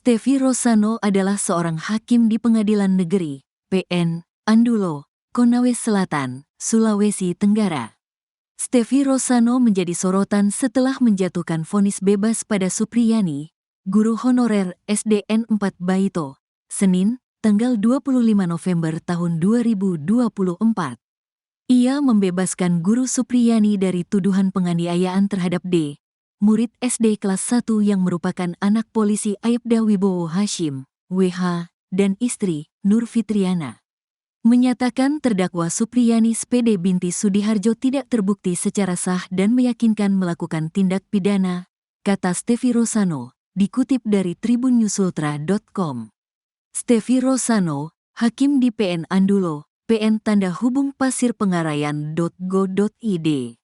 Stevi Rosano adalah seorang hakim di Pengadilan Negeri PN Andulo, Konawe Selatan, Sulawesi Tenggara. Stevi Rosano menjadi sorotan setelah menjatuhkan vonis bebas pada Supriyani, guru honorer SDN 4 Baito, Senin, tanggal 25 November tahun 2024. Ia membebaskan guru Supriyani dari tuduhan penganiayaan terhadap D, murid SD kelas 1 yang merupakan anak polisi Aibda Wibowo Hashim, WH, dan istri, Nur Fitriana. Menyatakan terdakwa Supriyani SPD binti Sudiharjo tidak terbukti secara sah dan meyakinkan melakukan tindak pidana, kata Stevi Rosano, dikutip dari tribunnews.ultra.com. Stevi Rosano, hakim di PN Andulo, PN tanda hubung Pasir Pengarayan.go.id.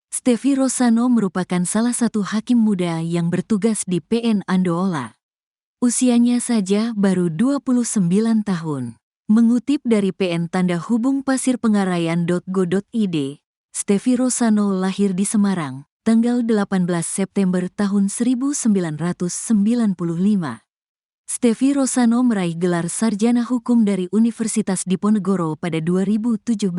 Stevi Rosano merupakan salah satu hakim muda yang bertugas di PN Andola. Usianya saja baru 29 tahun. Mengutip dari PN tanda hubung Pasir Pengarayan.go.id, Stevi Rosano lahir di Semarang, tanggal 18 September tahun 1995. Stevi Rosano meraih gelar sarjana hukum dari Universitas Diponegoro pada 2017.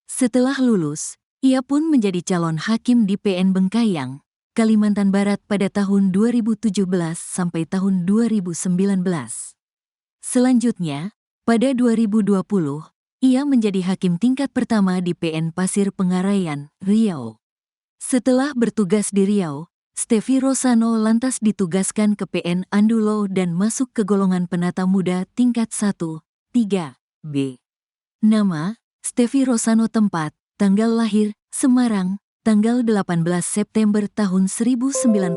Setelah lulus, ia pun menjadi calon hakim di PN Bengkayang, Kalimantan Barat pada tahun 2017 sampai tahun 2019. Selanjutnya, pada 2020, ia menjadi hakim tingkat pertama di PN Pasir Pengarayan, Riau. Setelah bertugas di Riau, Stevi Rosano lantas ditugaskan ke PN Andulo dan masuk ke golongan penata muda tingkat 1, 3B. Nama, Stevi Rosano. Tempat, tanggal lahir, Semarang, tanggal 18 September tahun 1995.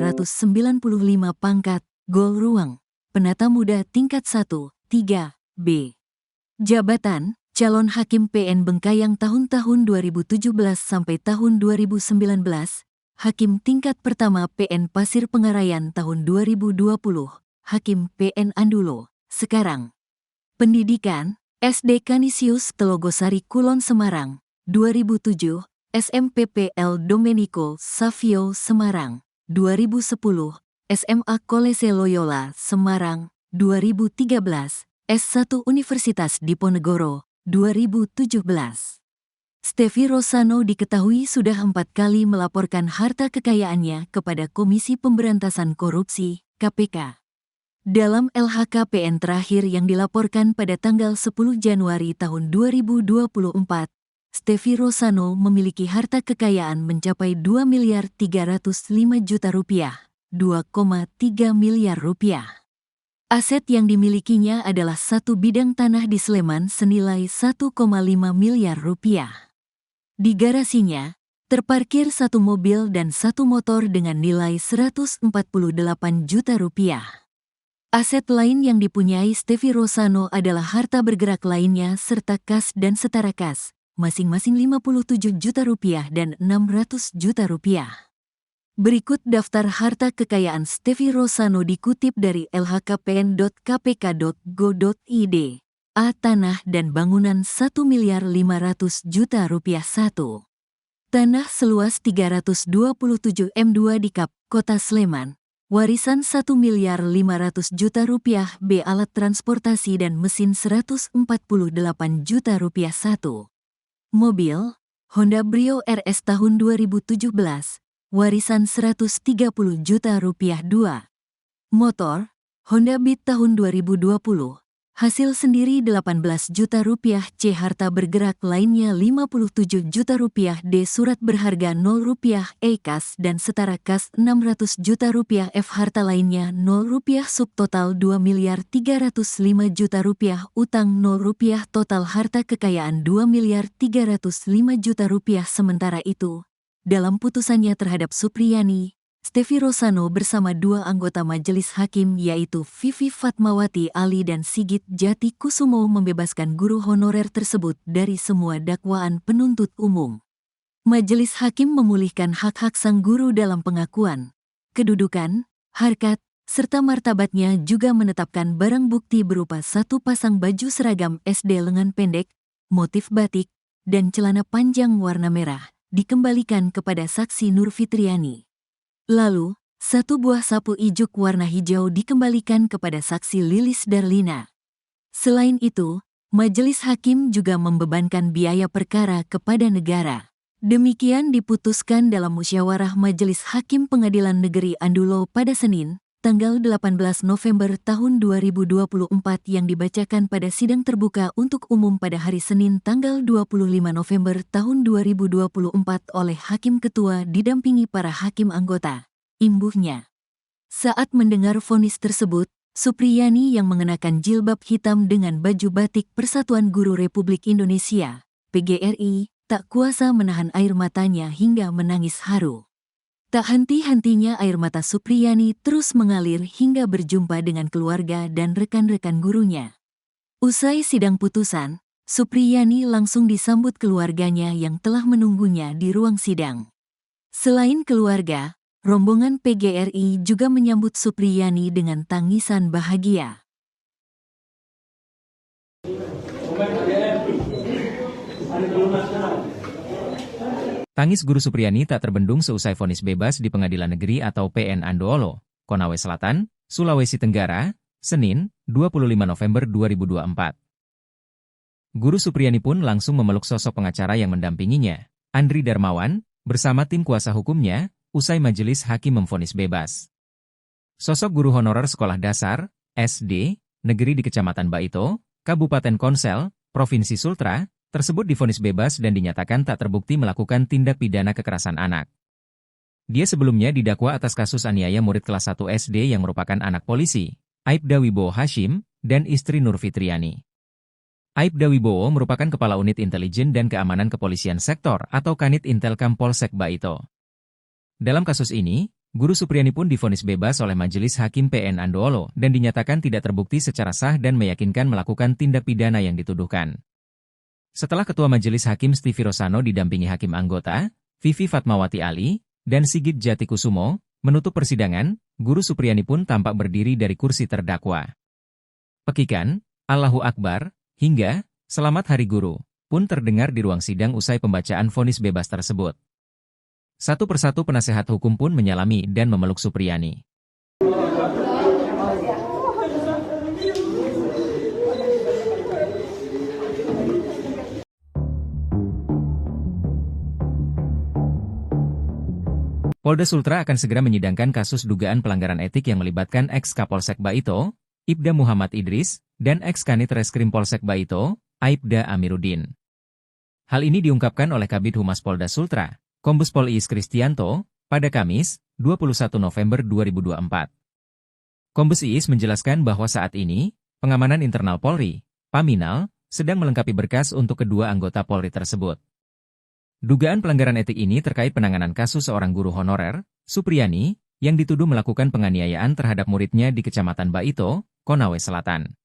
Pangkat, Gol Ruang, penata muda tingkat 1, 3B. Jabatan, calon hakim PN Bengkayang tahun-tahun 2017 sampai tahun 2019, hakim tingkat pertama PN Pasir Pengarayan tahun 2020, hakim PN Andulo, sekarang. Pendidikan, SD Canisius Telogosari Kulon Semarang, 2007, SMPPL Domenico Savio Semarang, 2010, SMA Kolese Loyola Semarang, 2013, S1 Universitas Diponegoro, 2017. Stevi Rosano diketahui sudah 4 kali melaporkan harta kekayaannya kepada Komisi Pemberantasan Korupsi, KPK. Dalam LHKPN terakhir yang dilaporkan pada tanggal 10 Januari tahun 2024, Stevi Rosano memiliki harta kekayaan mencapai 2.305.000.000 rupiah, 2,3 miliar rupiah. Aset yang dimilikinya adalah satu bidang tanah di Sleman senilai 1,5 miliar rupiah. Di garasinya, terparkir satu mobil dan satu motor dengan nilai 148 juta rupiah. Aset lain yang dipunyai Stevi Rosano adalah harta bergerak lainnya serta kas dan setara kas, masing-masing 57 juta rupiah dan 600 juta rupiah. Berikut daftar harta kekayaan Stevi Rosano dikutip dari lhkpn.kpk.go.id. A. Tanah dan bangunan 1.500.000.000 rupiah. 1. Tanah seluas 327 m2 di Kap, Kota Sleman. Warisan 1.500.000.000 rupiah. B. Alat transportasi dan mesin 148 juta rupiah. 1. Mobil, Honda Brio RS tahun 2017. Warisan 130 juta rupiah. 2. Motor, Honda Beat tahun 2020. Hasil sendiri 18 juta rupiah. C. Harta bergerak lainnya 57 juta rupiah. D. Surat berharga 0 rupiah. E. Kas dan setara kas 600 juta rupiah. F. Harta lainnya 0 rupiah. Subtotal 2.305.000.000 rupiah. Utang 0 rupiah. Total harta kekayaan 2.305.000.000 rupiah. Sementara itu, dalam putusannya terhadap Supriyani, Stevi Rosano bersama 2 anggota majelis hakim yaitu Vivi Fatmawati Ali dan Sigit Jati Kusumo membebaskan guru honorer tersebut dari semua dakwaan penuntut umum. Majelis hakim memulihkan hak-hak sang guru dalam pengakuan, kedudukan, harkat, serta martabatnya, juga menetapkan barang bukti berupa 1 pasang baju seragam SD lengan pendek, motif batik, dan celana panjang warna merah, dikembalikan kepada saksi Nur Fitriani. Lalu, Satu buah sapu ijuk warna hijau dikembalikan kepada saksi Lilis Darlina. Selain itu, Majelis Hakim juga membebankan biaya perkara kepada negara. Demikian diputuskan dalam musyawarah Majelis Hakim Pengadilan Negeri Andulo pada Senin, tanggal 18 November tahun 2024 yang dibacakan pada sidang terbuka untuk umum pada hari Senin tanggal 25 November tahun 2024 oleh Hakim Ketua didampingi para hakim anggota. Imbuhnya. Saat mendengar vonis tersebut, Supriyani yang mengenakan jilbab hitam dengan baju batik Persatuan Guru Republik Indonesia, PGRI, tak kuasa menahan air matanya hingga menangis haru. Tak henti-hentinya air mata Supriyani terus mengalir hingga berjumpa dengan keluarga dan rekan-rekan gurunya. Usai sidang putusan, Supriyani langsung disambut keluarganya yang telah menunggunya di ruang sidang. Selain keluarga, rombongan PGRI juga menyambut Supriyani dengan tangisan bahagia. Tangis Guru Supriyani tak terbendung seusai vonis bebas di Pengadilan Negeri atau PN Andoolo, Konawe Selatan, Sulawesi Tenggara, Senin, 25 November 2024. Guru Supriyani pun langsung memeluk sosok pengacara yang mendampinginya, Andri Darmawan, bersama tim kuasa hukumnya, usai majelis hakim memvonis bebas. Sosok guru honorer sekolah dasar, SD, negeri di Kecamatan Baito, Kabupaten Konsel, Provinsi Sultra, tersebut divonis bebas dan dinyatakan tak terbukti melakukan tindak pidana kekerasan anak. Dia sebelumnya didakwa atas kasus aniaya murid kelas 1 SD yang merupakan anak polisi, Aibda Wibowo Hashim, dan istri Nur Fitriani. Aibda Wibowo merupakan Kepala Unit Intelijen dan Keamanan Kepolisian Sektor atau Kanit Intelkam Polsek Baito. Dalam kasus ini, Guru Supriyani pun divonis bebas oleh Majelis Hakim PN Andoolo dan dinyatakan tidak terbukti secara sah dan meyakinkan melakukan tindak pidana yang dituduhkan. Setelah Ketua Majelis Hakim Stefi Rosano didampingi hakim anggota, Vivi Fatmawati Ali, dan Sigit Jatikusumo, menutup persidangan, Guru Supriyani pun tampak berdiri dari kursi terdakwa. Pekikan, Allahu Akbar, hingga, Selamat Hari Guru, pun terdengar di ruang sidang usai pembacaan vonis bebas tersebut. Satu persatu penasehat hukum pun menyalami dan memeluk Supriyani. Polda Sultra akan segera menyidangkan kasus dugaan pelanggaran etik yang melibatkan ex-Kapolsek Baito, Ibda Muhammad Idris, dan ex-Kanit Reskrim Polsek Baito, Aibda Amiruddin. Hal ini diungkapkan oleh Kabid Humas Polda Sultra, Kombes Pol Iis Kristianto, pada Kamis, 21 November 2024. Kombes Iis menjelaskan bahwa saat ini, pengamanan internal Polri, Paminal, sedang melengkapi berkas untuk kedua anggota Polri tersebut. Dugaan pelanggaran etik ini terkait penanganan kasus seorang guru honorer, Supriyani, yang dituduh melakukan penganiayaan terhadap muridnya di Kecamatan Baito, Konawe Selatan.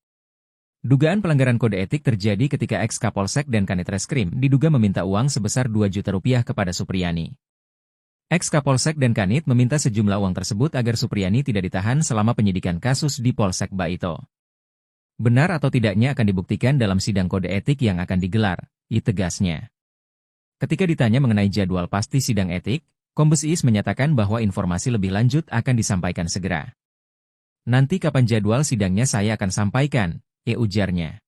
Dugaan pelanggaran kode etik terjadi ketika ex-Kapolsek dan Kanit Reskrim diduga meminta uang sebesar 2 juta rupiah kepada Supriyani. Ex-Kapolsek dan Kanit meminta sejumlah uang tersebut agar Supriyani tidak ditahan selama penyidikan kasus di Polsek Baito. Benar atau tidaknya akan dibuktikan dalam sidang kode etik yang akan digelar, tegasnya. Ketika ditanya mengenai jadwal pasti sidang etik, Kombes Iis menyatakan bahwa informasi lebih lanjut akan disampaikan segera. Nanti kapan jadwal sidangnya saya akan sampaikan, ujarnya.